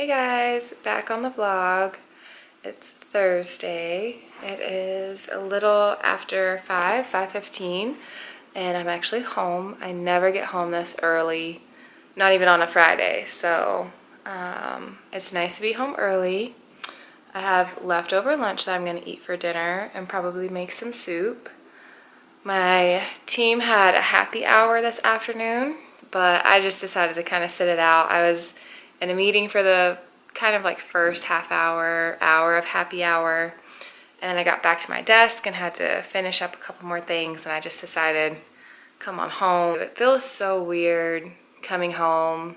Hey guys, back on the vlog. It's Thursday. It is a little after 5:15, and I'm actually home. I never get home this early, not even on a Friday, so it's nice to be home early. I have leftover lunch that I'm gonna eat for dinner and probably make some soup. My team had a happy hour this afternoon, but I just decided to kind of sit it out. I was in a meeting for the kind of like first half hour of happy hour, and then I got back to my desk and had to finish up a couple more things, and I just decided come on home. It feels so weird coming home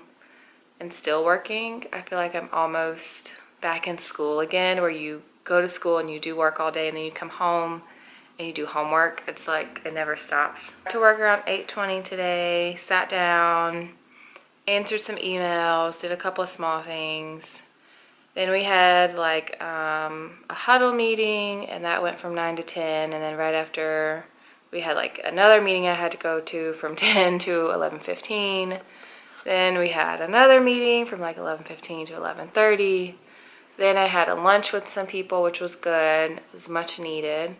and still working. I feel like I'm almost back in school again, where you go to school and you do work all day and then you come home and you do homework. It's like it never stops. To work around 8:20 today, sat down, answered some emails, did a couple of small things. Then we had like a huddle meeting, and that went from 9 to 10, and then right after we had like another meeting I had to go to from 10 to 11:15. Then we had another meeting from like 11:15 to 11:30. Then I had a lunch with some people, which was good. It was much needed.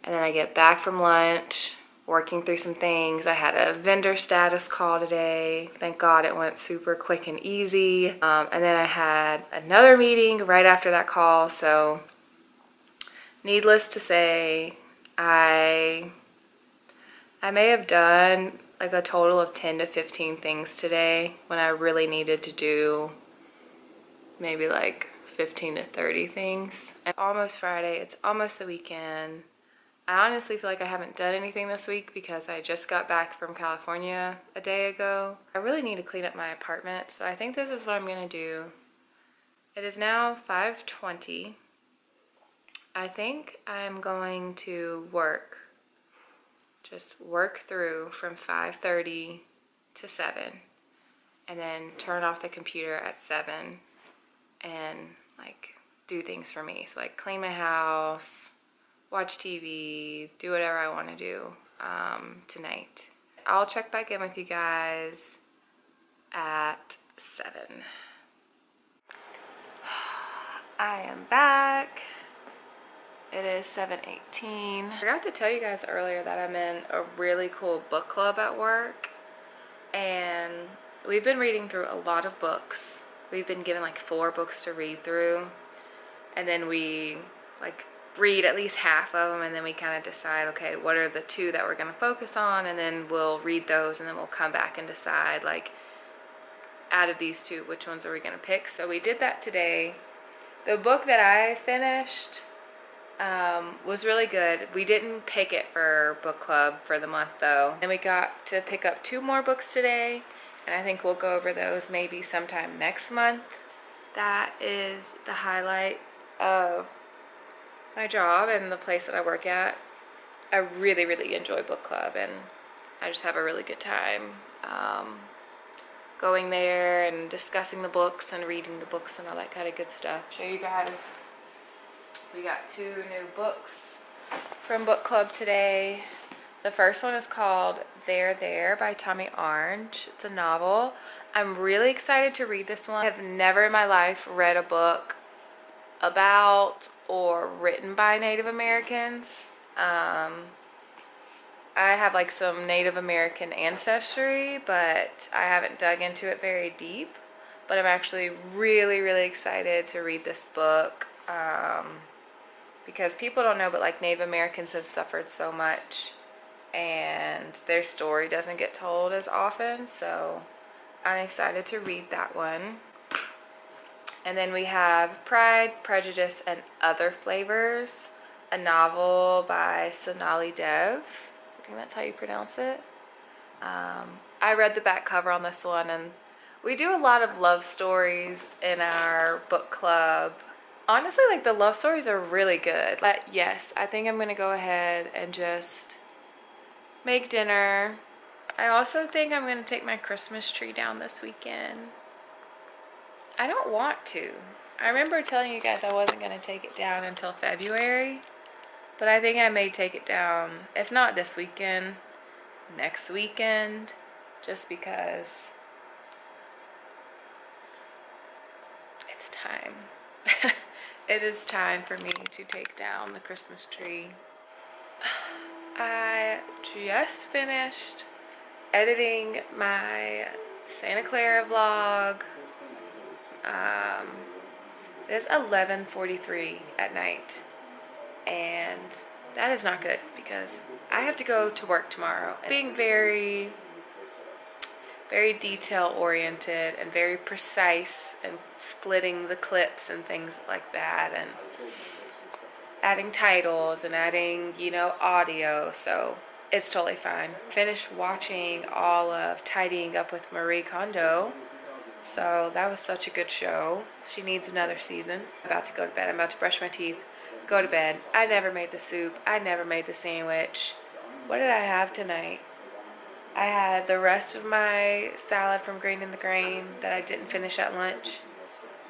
And then I get back from lunch, working through some things. I had a vendor status call today. Thank God it went super quick and easy. And then I had another meeting right after that call. So needless to say, I may have done like a total of 10 to 15 things today when I really needed to do maybe like 15 to 30 things. It's almost Friday. It's almost the weekend. I honestly feel like I haven't done anything this week because I just got back from California a day ago. I really need to clean up my apartment, so I think this is what I'm gonna do. It is now 5:20. I think I'm going to just work through from 5:30 to 7, and then turn off the computer at 7 and like do things for me. So like clean my house, watch TV, do whatever I want to do tonight. I'll check back in with you guys at 7. I am back. It is 7:18. I forgot to tell you guys earlier that I'm in a really cool book club at work, and we've been reading through a lot of books. We've been given like 4 books to read through, and then we like read at least half of them, and then we kind of decide, okay, what are the 2 that we're going to focus on, and then we'll read those, and then we'll come back and decide, like, out of these 2, which ones are we going to pick. So we did that today. The book that I finished was really good. We didn't pick it for book club for the month though. And we got to pick up 2 more books today, and I think we'll go over those maybe sometime next month. That is the highlight of my job and the place that I work at. I really, really enjoy book club, and I just have a really good time going there and discussing the books and reading the books and all that kind of good stuff. Show you guys, we got 2 new books from book club today. The first one is called There There by Tommy Orange. It's a novel. I'm really excited to read this one. I have never in my life read a book about or written by Native Americans. I have like some Native American ancestry, but I haven't dug into it very deep. But I'm actually really, really excited to read this book because people don't know, but like Native Americans have suffered so much, and their story doesn't get told as often. So I'm excited to read that one. And then we have Pride, Prejudice, and Other Flavors, a novel by Sonali Dev. I think that's how you pronounce it. I read the back cover on this one, and we do a lot of love stories in our book club. Honestly, like the love stories are really good. But yes, I think I'm gonna go ahead and just make dinner. I also think I'm gonna take my Christmas tree down this weekend. I don't want to. I remember telling you guys I wasn't gonna take it down until February, but I think I may take it down, if not this weekend, next weekend, just because it's it is time for me to take down the Christmas tree. I just finished editing my Santa Clara vlog. It is 11:43 at night, and that is not good because I have to go to work tomorrow. Being very detail oriented and very precise and splitting the clips and things like that, and adding titles and adding, you know, audio, so it's totally fine. Finished watching all of Tidying Up with Marie Kondo, so that was such a good show. She needs another season. I'm about to go to bed. I'm about to brush my teeth, go to bed. I never made the soup. I never made the sandwich. What did I have tonight? I had the rest of my salad from Green in the Grain that I didn't finish at lunch.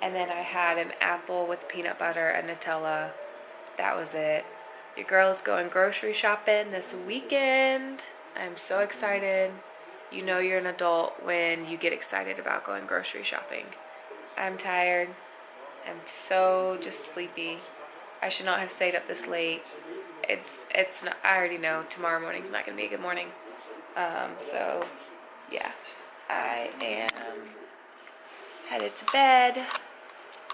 And then I had an apple with peanut butter and Nutella. That was it. Your girl is going grocery shopping this weekend. I'm so excited. You know you're an adult when you get excited about going grocery shopping. I'm tired. I'm so just sleepy. I should not have stayed up this late. It's not, I already know tomorrow morning's not gonna be a good morning. So yeah, I am headed to bed,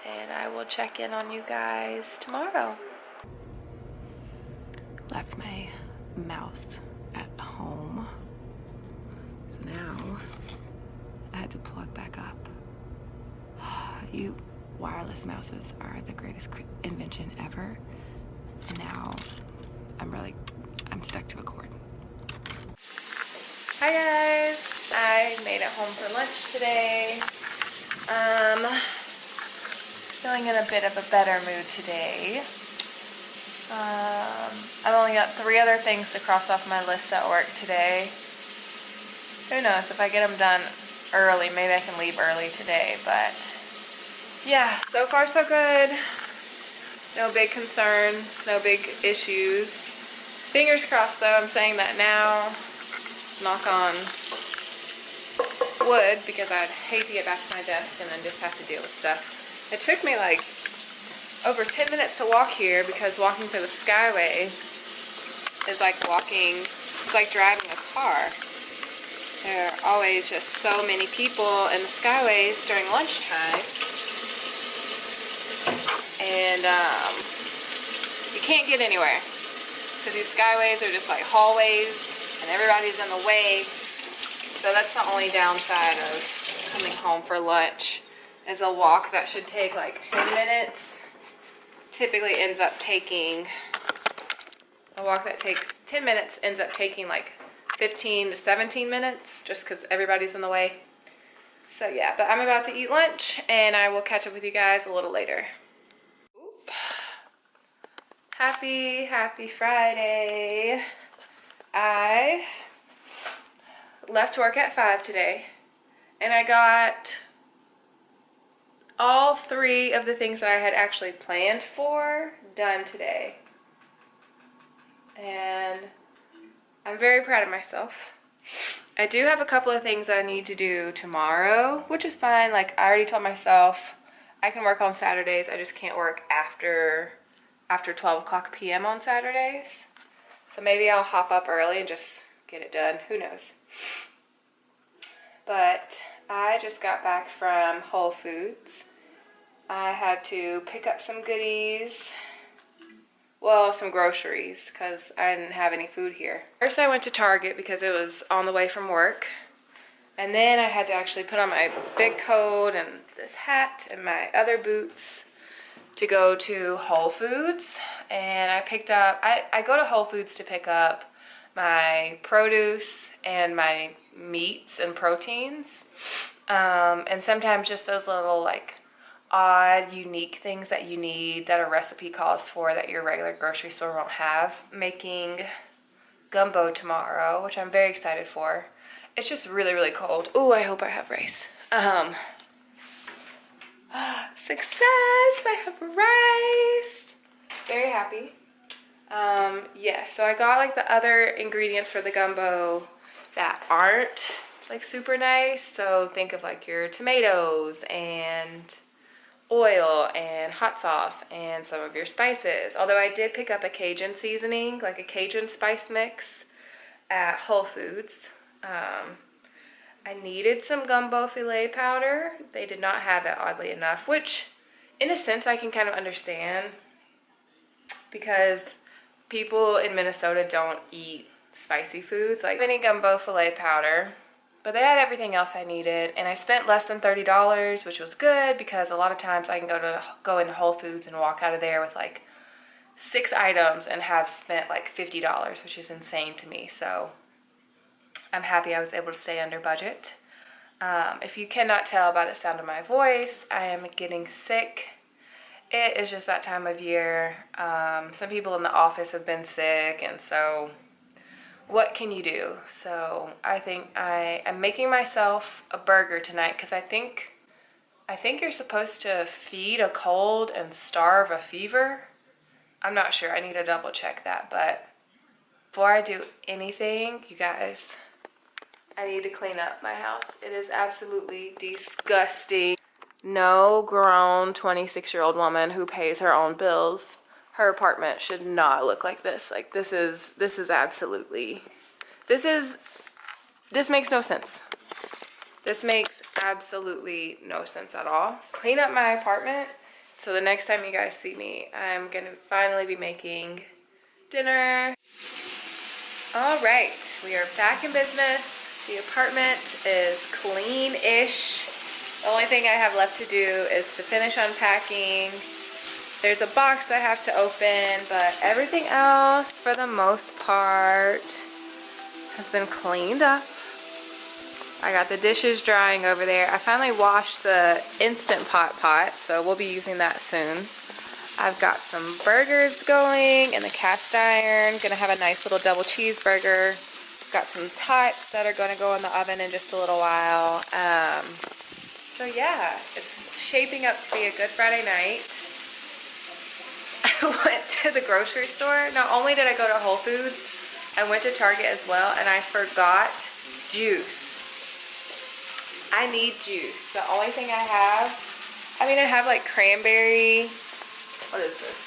and I will check in on you guys tomorrow. Left my mouse at home, so now I had to plug back up. You wireless mouses are the greatest invention ever, and now I'm stuck to a cord. Hi guys, I made it home for lunch today. Feeling in a bit of a better mood today. I've only got 3 other things to cross off my list at work today. Who knows, if I get them done early, maybe I can leave early today, but yeah, so far so good. No big concerns, no big issues. Fingers crossed though, I'm saying that now. Knock on wood, because I'd hate to get back to my desk and then just have to deal with stuff. It took me like over 10 minutes to walk here, because walking through the Skyway is like it's like driving a car. There are always just so many people in the Skyways during lunchtime, and you can't get anywhere because these Skyways are just like hallways and everybody's in the way. So that's the only downside of coming home for lunch, is a walk that should take like 10 minutes typically ends up taking, a walk that takes 10 minutes ends up taking like 15 to 17 minutes just because everybody's in the way. So yeah, but I'm about to eat lunch and I will catch up with you guys a little later. Oop. Happy Friday. I left work at 5 today and I got all 3 of the things that I had actually planned for done today. And I'm very proud of myself. I do have a couple of things that I need to do tomorrow, which is fine. Like, I already told myself I can work on Saturdays. I just can't work after 12 o'clock p.m. on Saturdays. So maybe I'll hop up early and just get it done. Who knows? But I just got back from Whole Foods. I had to pick up some goodies. Well, some groceries, because I didn't have any food here. First I went to Target because it was on the way from work. And then I had to actually put on my big coat and this hat and my other boots to go to Whole Foods. And I picked up, I go to Whole Foods to pick up my produce and my meats and proteins. And sometimes just those little like odd, unique things that you need that a recipe calls for that your regular grocery store won't have. Making gumbo tomorrow, which I'm very excited for. It's just really, really cold. Ooh, I hope I have rice. Success! I have rice! Very happy. Yeah, so I got like the other ingredients for the gumbo that aren't like super nice. So think of like your tomatoes and oil and hot sauce and some of your spices. Although I did pick up a Cajun seasoning, like a Cajun spice mix at Whole Foods. I needed some gumbo filet powder. They did not have it, oddly enough, which in a sense I can kind of understand because people in Minnesota don't eat spicy foods like any gumbo filet powder. But they had everything else I needed, and I spent less than $30, which was good because a lot of times I can go into Whole Foods and walk out of there with like 6 items and have spent like $50, which is insane to me. So I'm happy I was able to stay under budget. If you cannot tell by the sound of my voice, I am getting sick. It is just that time of year. Some people in the office have been sick, and so what can you do? So I think I am making myself a burger tonight because I think you're supposed to feed a cold and starve a fever. I'm not sure. I need to double check that. But before I do anything, you guys, I need to clean up my house. It is absolutely disgusting. No grown 26-year-old woman who pays her own bills, her apartment should not look like this. Like this makes no sense. This makes absolutely no sense at all. Clean up my apartment so the next time you guys see me, I'm gonna finally be making dinner. All right, we are back in business. The apartment is clean-ish. The only thing I have left to do is to finish unpacking. There's a box I have to open, but everything else, for the most part, has been cleaned up. I got the dishes drying over there. I finally washed the Instant Pot, so we'll be using that soon. I've got some burgers going in the cast iron. Gonna have a nice little double cheeseburger. Got some tots that are gonna go in the oven in just a little while. So yeah, it's shaping up to be a good Friday night. I went to the grocery store. Not only did I go to Whole Foods, I went to Target as well, and I forgot juice. I need juice. The only thing I have like cranberry. What is this?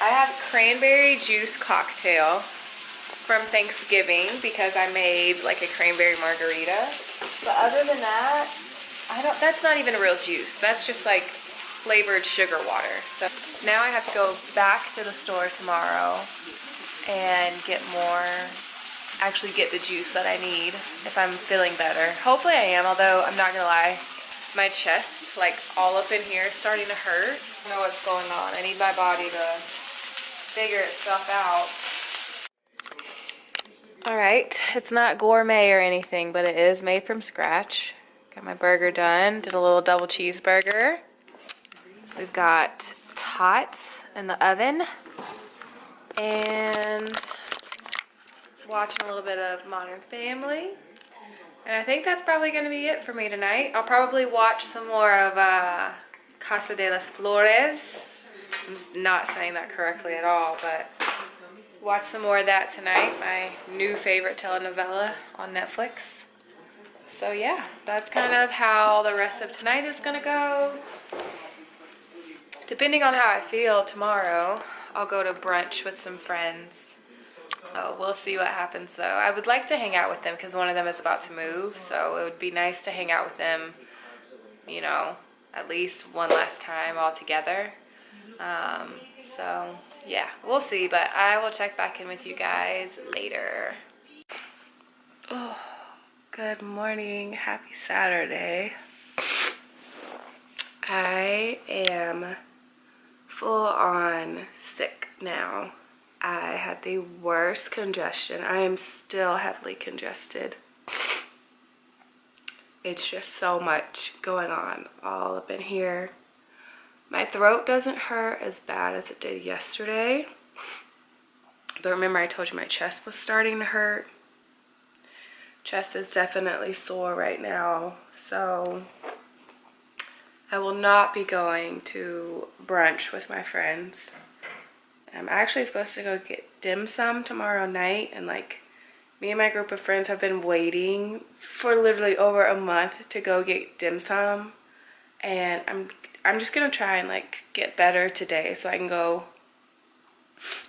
I have cranberry juice cocktail from Thanksgiving because I made like a cranberry margarita. But other than that, that's not even a real juice. That's just like flavored sugar water. So now I have to go back to the store tomorrow and actually get the juice that I need if I'm feeling better. Hopefully I am, although I'm not gonna lie, my chest, like all up in here, is starting to hurt. I don't know what's going on. I need my body to figure itself out. All right, it's not gourmet or anything, but it is made from scratch. Got my burger done, did a little double cheeseburger. We've got tots in the oven and watching a little bit of Modern Family. And I think that's probably going to be it for me tonight. I'll probably watch some more of Casa de las Flores. I'm not saying that correctly at all, but watch some more of that tonight. My new favorite telenovela on Netflix. So yeah, that's kind of how the rest of tonight is going to go. Depending on how I feel tomorrow, I'll go to brunch with some friends. Oh, we'll see what happens though. I would like to hang out with them because one of them is about to move, so it would be nice to hang out with them, you know, at least one last time all together. So yeah, we'll see, but I will check back in with you guys later. Oh, good morning. Happy Saturday. I am full on sick now. I had the worst congestion. I am still heavily congested. It's just so much going on all up in here. My throat doesn't hurt as bad as it did yesterday. But remember I told you my chest was starting to hurt. Chest is definitely sore right now. So I will not be going to brunch with my friends. I'm actually supposed to go get dim sum tomorrow night, and like me and my group of friends have been waiting for literally over a month to go get dim sum, and I'm just gonna try and like get better today so I can go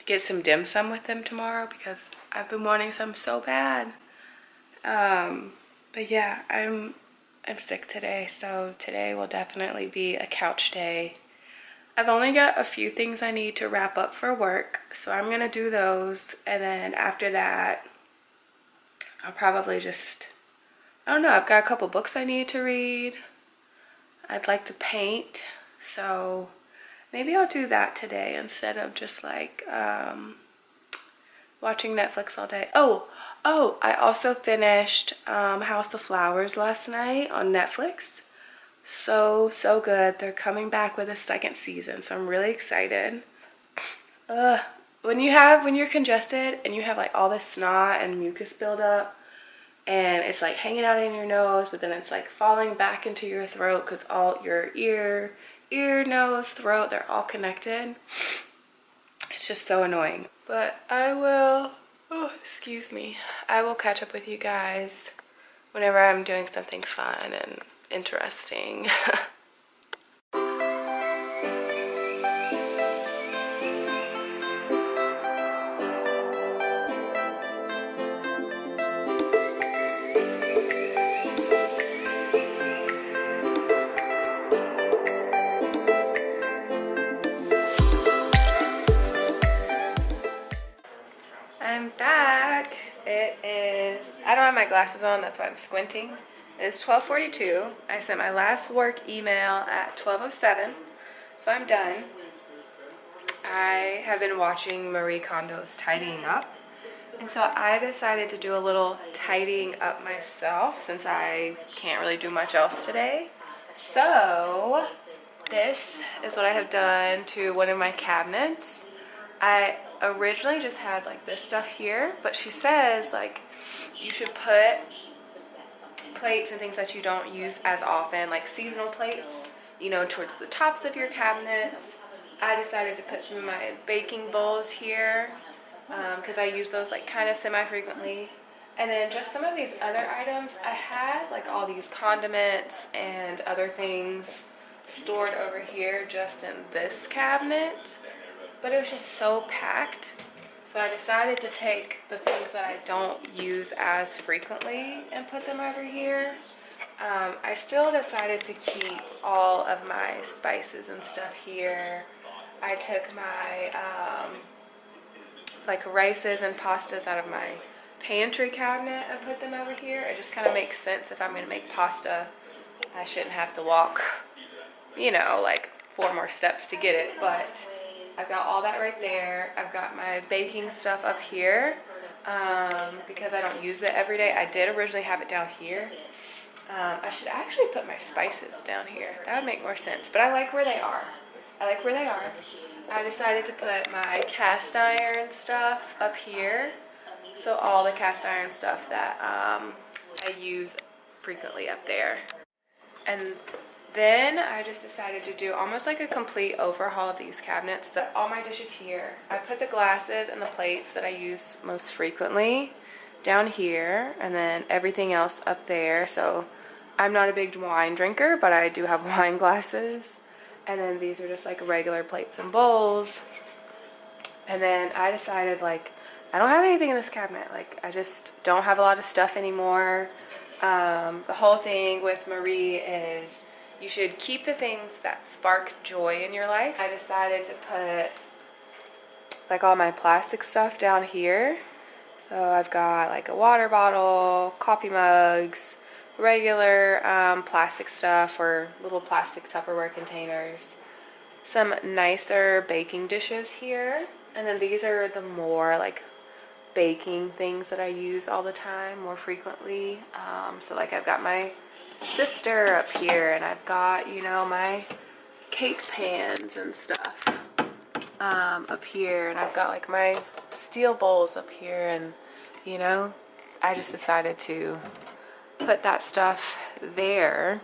get some dim sum with them tomorrow because I've been wanting some so bad. But yeah, I'm sick today, so today will definitely be a couch day. I've only got a few things I need to wrap up for work, so I'm gonna do those, and then after that I'll probably just, I don't know, I've got a couple books I need to read. I'd like to paint, so maybe I'll do that today instead of just like watching Netflix all day. Oh, I also finished House of Flowers last night on Netflix. So good. They're coming back with a second season, so I'm really excited. When you're congested and you have like all this snot and mucus buildup, and it's like hanging out in your nose, but then it's like falling back into your throat because all your ear, nose, throat, they're all connected. It's just so annoying. But I will, excuse me, I will catch up with you guys whenever I'm doing something fun and interesting. I'm back. It is, I don't have my glasses on, that's why I'm squinting. It is 12:42. I sent my last work email at 12:07, so I'm done. I have been watching Marie Kondo's Tidying Up, and so I decided to do a little tidying up myself since I can't really do much else today. So this is what I have done to one of my cabinets. I originally just had like this stuff here, but she says like you should put plates and things that you don't use as often, like seasonal plates, you know, towards the tops of your cabinets. I decided to put some of my baking bowls here because I use those like kind of semi-frequently. And then just some of these other items, I had like all these condiments and other things stored over here just in this cabinet, but it was just so packed. So I decided to take the things that I don't use as frequently and put them over here. I still decided to keep all of my spices and stuff here. I took my like rices and pastas out of my pantry cabinet and put them over here. It just kind of makes sense. If I'm going to make pasta, I shouldn't have to walk, you know, like 4 more steps to get it. But I've got all that right there. I've got my baking stuff up here because I don't use it every day. I did originally have it down here. I should actually put my spices down here. That would make more sense. But I like where they are. I decided to put my cast iron stuff up here. So all the cast iron stuff that I use frequently up there. And then I just decided to do almost like a complete overhaul of these cabinets. So all my dishes here. I put the glasses and the plates that I use most frequently down here, and then everything else up there. So I'm not a big wine drinker, but I do have wine glasses. And then these are just like regular plates and bowls. And then I decided like I don't have anything in this cabinet. Like I just don't have a lot of stuff anymore. The whole thing with Marie is you should keep the things that spark joy in your life. I decided to put like all my plastic stuff down here. So I've got like a water bottle, coffee mugs, regular plastic stuff or little plastic Tupperware containers. Some nicer baking dishes here. And then these are the more like baking things that I use all the time, more frequently. So like I've got my sifter up here, and I've got, you know, my cake pans and stuff up here, and I've got like my steel bowls up here, and you know, I just decided to put that stuff there.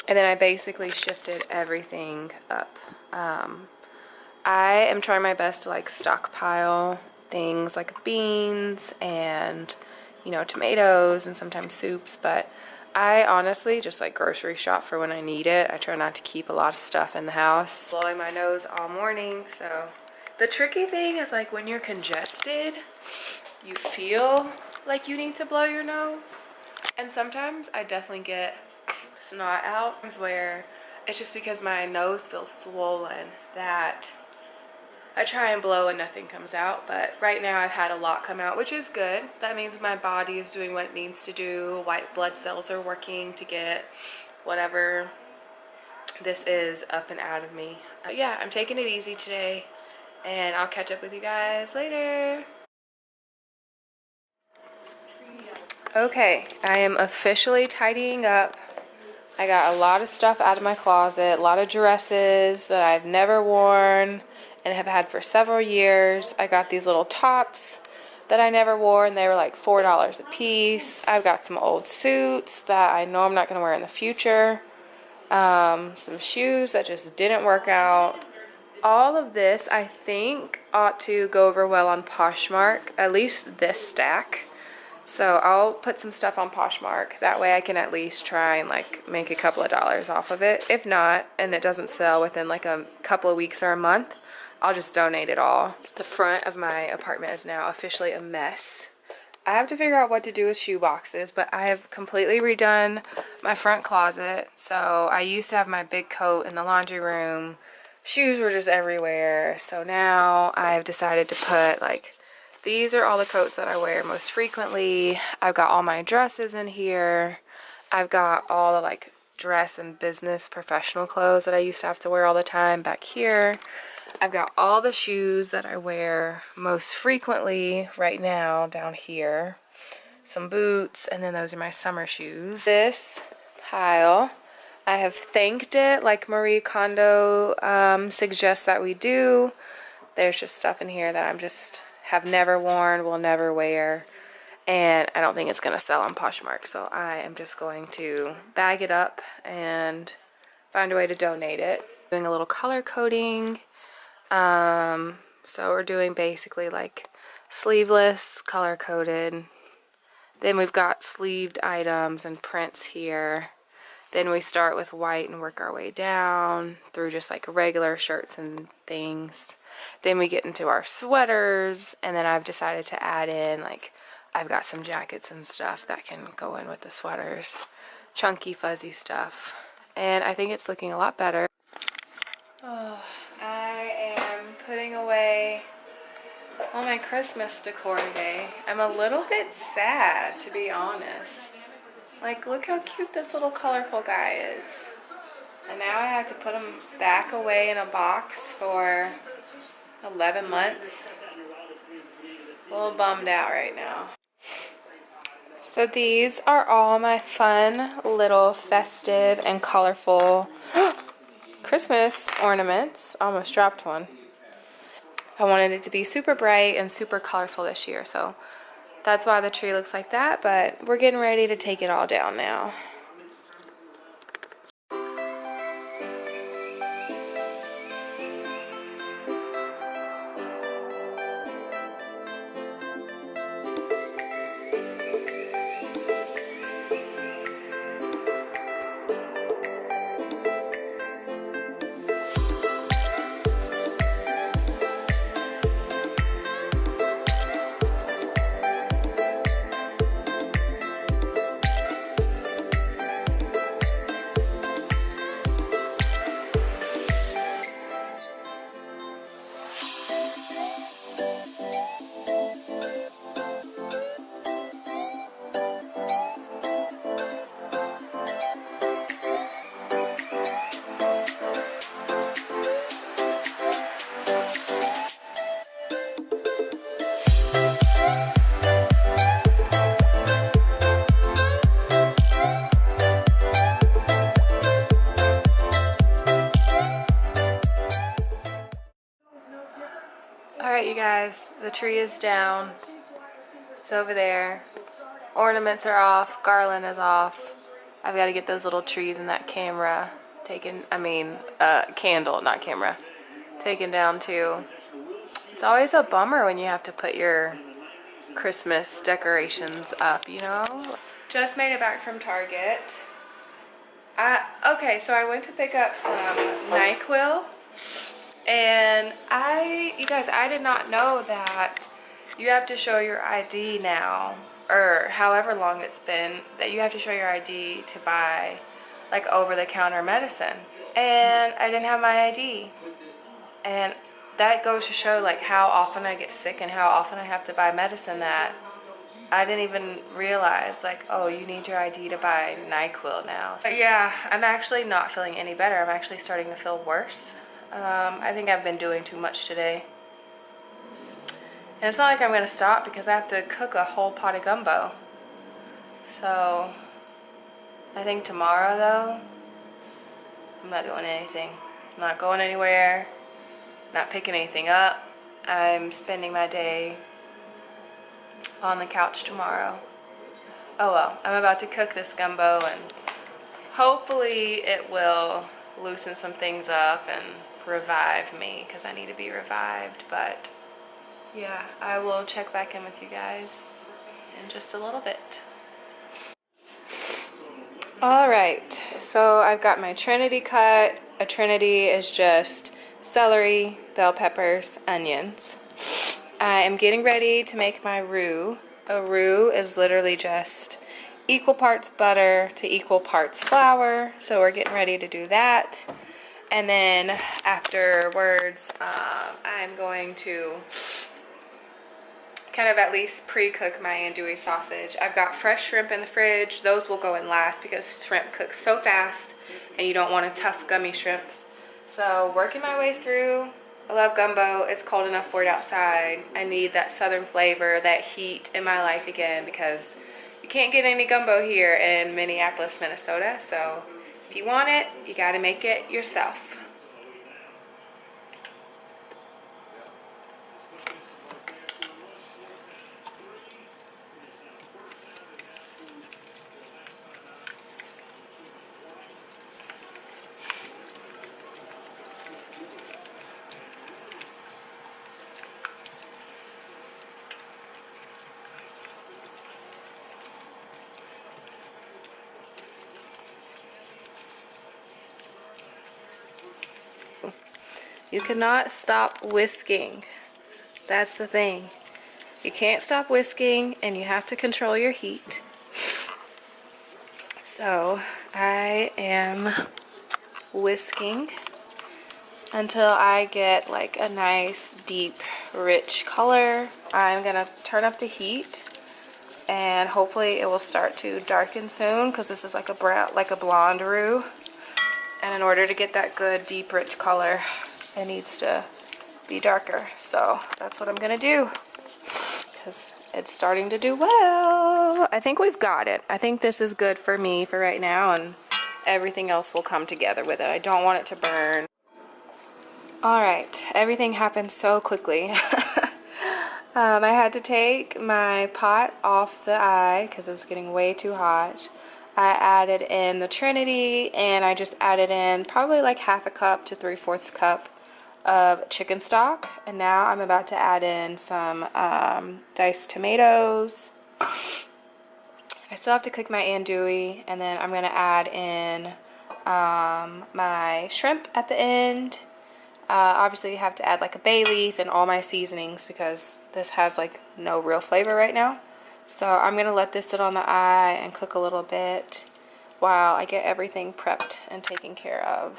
And then I basically shifted everything up. I am trying my best to like stockpile things like beans and, you know, tomatoes and sometimes soups, but I honestly just like grocery shop for when I need it. I try not to keep a lot of stuff in the house. Blowing my nose all morning, so. The tricky thing is like when you're congested, you feel like you need to blow your nose. And sometimes I definitely get snot out where it's just because my nose feels swollen that I try and blow and nothing comes out. But right now I've had a lot come out, which is good. That means my body is doing what it needs to do. White blood cells are working to get whatever this is up and out of me. Yeah, I'm taking it easy today, and I'll catch up with you guys later. Okay, I am officially tidying up. I got a lot of stuff out of my closet, a lot of dresses that I've never worn and have had for several years. I got these little tops that I never wore, and they were like $4 a piece. I've got some old suits that I know I'm not going to wear in the future. Some shoes that just didn't work out. All of this I think ought to go over well on Poshmark, at least this stack. So I'll put some stuff on Poshmark. That way I can at least try and like make a couple of dollars off of it. If not, and it doesn't sell within like a couple of weeks or a month, I'll just donate it all. The front of my apartment is now officially a mess. I have to figure out what to do with shoe boxes, but I have completely redone my front closet. So I used to have my big coat in the laundry room. Shoes were just everywhere. So now I've decided to put like, these are all the coats that I wear most frequently. I've got all my dresses in here. I've got all the like dress and business professional clothes that I used to have to wear all the time back here. I've got all the shoes that I wear most frequently right now down here. Some boots, and then those are my summer shoes. This pile, I have thanked it like Marie Kondo suggests that we do. There's just stuff in here that I'm just have never worn, will never wear, and I don't think it's gonna sell on Poshmark, so I am just going to bag it up and find a way to donate it. Doing a little color coding. So we're doing basically like sleeveless, color coded. Then we've got sleeved items and prints here. Then we start with white and work our way down through just like regular shirts and things. Then we get into our sweaters, and then I've decided to add in like, I've got some jackets and stuff that can go in with the sweaters. Chunky, fuzzy stuff. And I think it's looking a lot better. Oh, I am putting away all my Christmas decor today. I'm a little bit sad, to be honest. Like, look how cute this little colorful guy is. And now I have to put him back away in a box for 11 months. A little bummed out right now. So these are all my fun little festive and colorful Christmas ornaments. Almost dropped one. I wanted it to be super bright and super colorful this year, so that's why the tree looks like that, but we're getting ready to take it all down now. Alright, you guys, the tree is down. It's over there. Ornaments are off, garland is off. I've got to get those little trees in that camera taken, candle, not camera, taken down too. It's always a bummer when you have to put your Christmas decorations up, you know? Just made it back from Target. Okay, so I went to pick up some NyQuil, and you guys, I did not know that you have to show your ID now, or however long it's been, that you have to show your ID to buy like over-the-counter medicine. And I didn't have my ID. And that goes to show like how often I get sick and how often I have to buy medicine that I didn't even realize, like, oh, you need your ID to buy NyQuil now. But yeah, I'm actually not feeling any better. I'm actually starting to feel worse. I think I've been doing too much today. And it's not like I'm gonna stop because I have to cook a whole pot of gumbo. So I think tomorrow though, I'm not doing anything. I'm not going anywhere, not picking anything up. I'm spending my day on the couch tomorrow. Oh well, I'm about to cook this gumbo and hopefully it will loosen some things up and revive me because I need to be revived. But yeah, I will check back in with you guys in just a little bit. All right, so I've got my Trinity cut. A Trinity is just celery, bell peppers, onions. I am getting ready to make my roux. A roux is literally just equal parts butter to equal parts flour. So we're getting ready to do that. And then afterwards, I'm going to kind of at least pre-cook my andouille sausage. I've got fresh shrimp in the fridge. Those will go in last because shrimp cooks so fast and you don't want a tough gummy shrimp. So working my way through. I love gumbo. It's cold enough for it outside. I need that southern flavor, that heat in my life again because you can't get any gumbo here in Minneapolis, Minnesota. So if you want it, you gotta make it yourself. You cannot stop whisking. That's the thing. You can't stop whisking and you have to control your heat. So I am whisking until I get like a nice, deep, rich color. I'm gonna turn up the heat and hopefully it will start to darken soon because this is like a brown, like a blonde roux. And in order to get that good, deep, rich color, it needs to be darker. So that's what I'm gonna do because it's starting to do well. I think we've got it. I think this is good for me for right now and everything else will come together with it. I don't want it to burn. All right, everything happened so quickly. I had to take my pot off the eye because it was getting way too hot. I added in the Trinity and I just added in probably like half a cup to 3/4 cup of chicken stock. And now I'm about to add in some diced tomatoes. I still have to cook my andouille and then I'm going to add in my shrimp at the end. Obviously you have to add like a bay leaf and all my seasonings because this has like no real flavor right now. So I'm going to let this sit on the eye and cook a little bit while I get everything prepped and taken care of.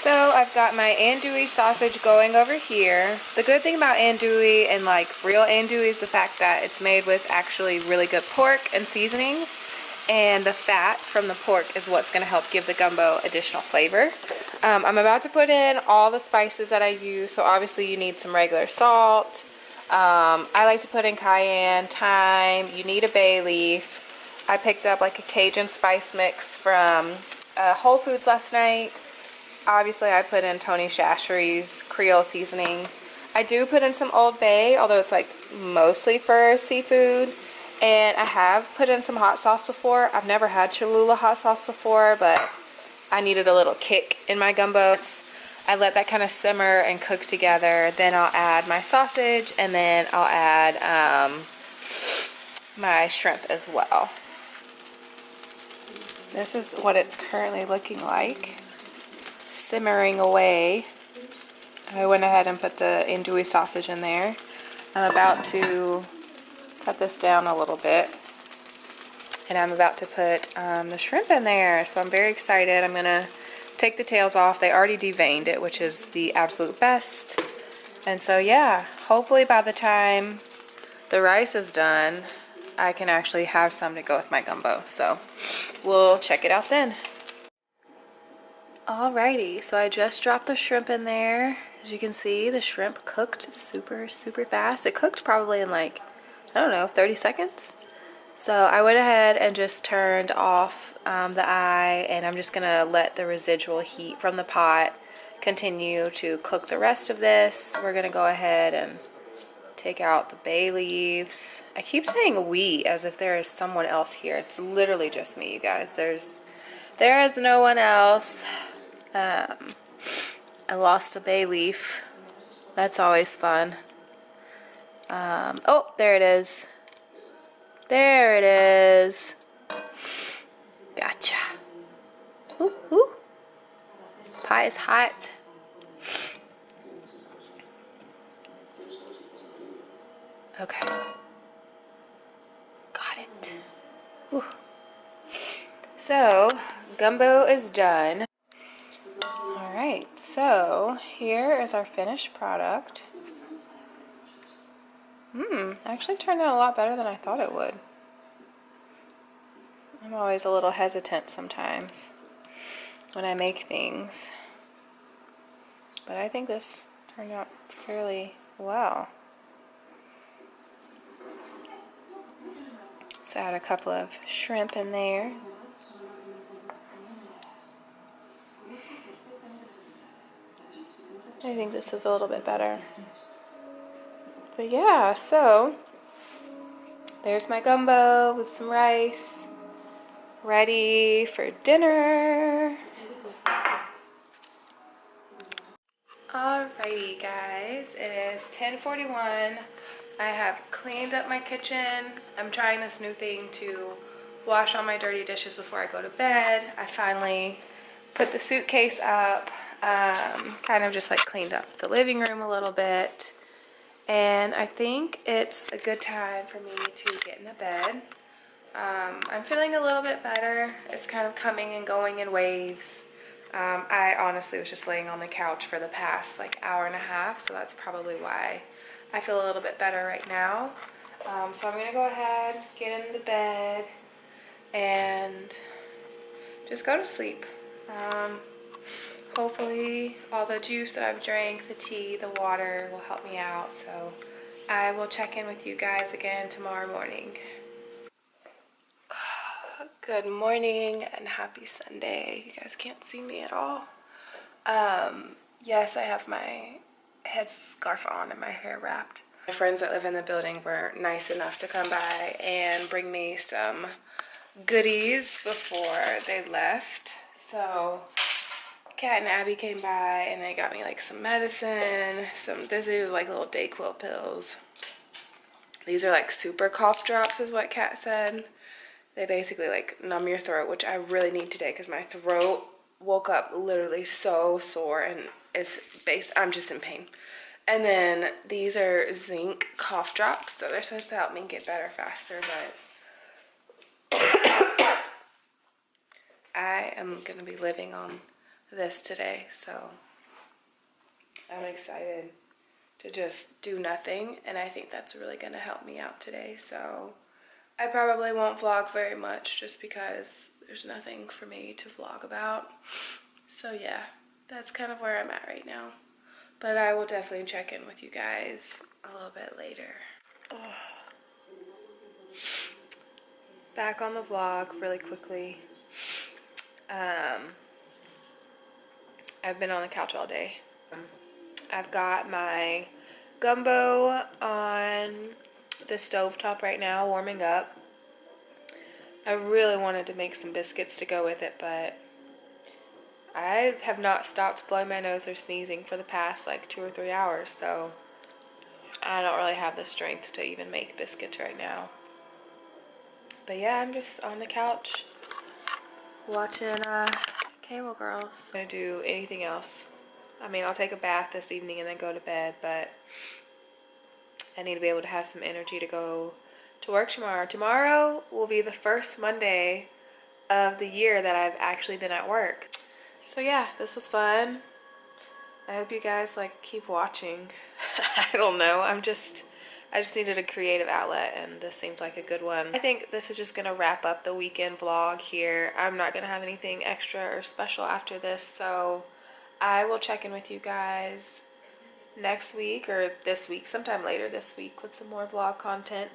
So I've got my andouille sausage going over here. The good thing about andouille and like real andouille is the fact that it's made with actually really good pork and seasonings. And the fat from the pork is what's going to help give the gumbo additional flavor. I'm about to put in all the spices that I use. So obviously you need some regular salt. I like to put in cayenne, thyme. You need a bay leaf. I picked up like a Cajun spice mix from Whole Foods last night. Obviously I put in Tony Chachere's Creole seasoning. I do put in some Old Bay, although it's like mostly for seafood. And I have put in some hot sauce before. I've never had Cholula hot sauce before, but I needed a little kick in my gumbo. I let that kind of simmer and cook together. Then I'll add my sausage, and then I'll add my shrimp as well. This is what it's currently looking like, simmering away. I went ahead and put the andouille sausage in there. I'm about to cut this down a little bit, and I'm about to put the shrimp in there. So I'm very excited. I'm gonna take the tails off. They already deveined it, which is the absolute best. And so yeah, hopefully by the time the rice is done, I can actually have some to go with my gumbo. So we'll check it out then. Alrighty, so I just dropped the shrimp in there. As you can see, the shrimp cooked super fast. It cooked probably in like, I don't know, 30 seconds. So I went ahead and just turned off the eye, and I'm just gonna let the residual heat from the pot continue to cook the rest of this. We're gonna go ahead and take out the bay leaves. I keep saying we as if there is someone else here. It's literally just me, you guys. There is no one else. I lost a bay leaf. That's always fun. Oh, there it is. There it is. Gotcha. Ooh, ooh. Pie is hot. Okay. Got it. Ooh. So, gumbo is done. Alright, so here is our finished product. Actually turned out a lot better than I thought it would. I'm always a little hesitant sometimes when I make things, but I think this turned out fairly well. So add a couple of shrimp in there. I think this is a little bit better. But yeah, so there's my gumbo with some rice, ready for dinner. Alrighty guys, it is 10:41. I have cleaned up my kitchen. I'm trying this new thing to wash all my dirty dishes before I go to bed. I finally put the suitcase up, kind of just like cleaned up the living room a little bit. And I think it's a good time for me to get into bed. I'm feeling a little bit better. It's kind of coming and going in waves. I honestly was just laying on the couch for the past like hour and a half, so that's probably why I feel a little bit better right now. So I'm gonna go ahead, get into bed, and just go to sleep. Hopefully all the juice that I've drank, the tea, the water will help me out. So I will check in with you guys again tomorrow morning. Good morning and happy Sunday. You guys can't see me at all. Yes, I have my headscarf on and my hair wrapped. My friends that live in the building were nice enough to come by and bring me some goodies before they left. So Kat and Abby came by and they got me like some medicine, this is like little Dayquil pills. These are like super cough drops is what Kat said. They basically like numb your throat, which I really need today because my throat woke up literally so sore and I'm just in pain. And then these are zinc cough drops, so they're supposed to help me get better faster, but I am gonna be living on this today, so I'm excited to just do nothing, and I think that's really gonna help me out today. So I probably won't vlog very much just because there's nothing for me to vlog about. So yeah, that's kind of where I'm at right now. But I will definitely check in with you guys a little bit later. Back on the vlog really quickly. I've been on the couch all day. I've got my gumbo on the stovetop right now, warming up. I really wanted to make some biscuits to go with it, but I have not stopped blowing my nose or sneezing for the past like 2 or 3 hours, so I don't really have the strength to even make biscuits right now. But yeah, I'm just on the couch watching Cable Girls. I'm gonna do anything else. I mean, I'll take a bath this evening and then go to bed, but I need to be able to have some energy to go to work tomorrow. Tomorrow will be the first Monday of the year that I've actually been at work. So yeah, this was fun. I hope you guys like keep watching. I don't know. I just needed a creative outlet and this seems like a good one. I think this is just gonna wrap up the weekend vlog here. I'm not gonna have anything extra or special after this, so I will check in with you guys next week or this week, sometime later this week with some more vlog content.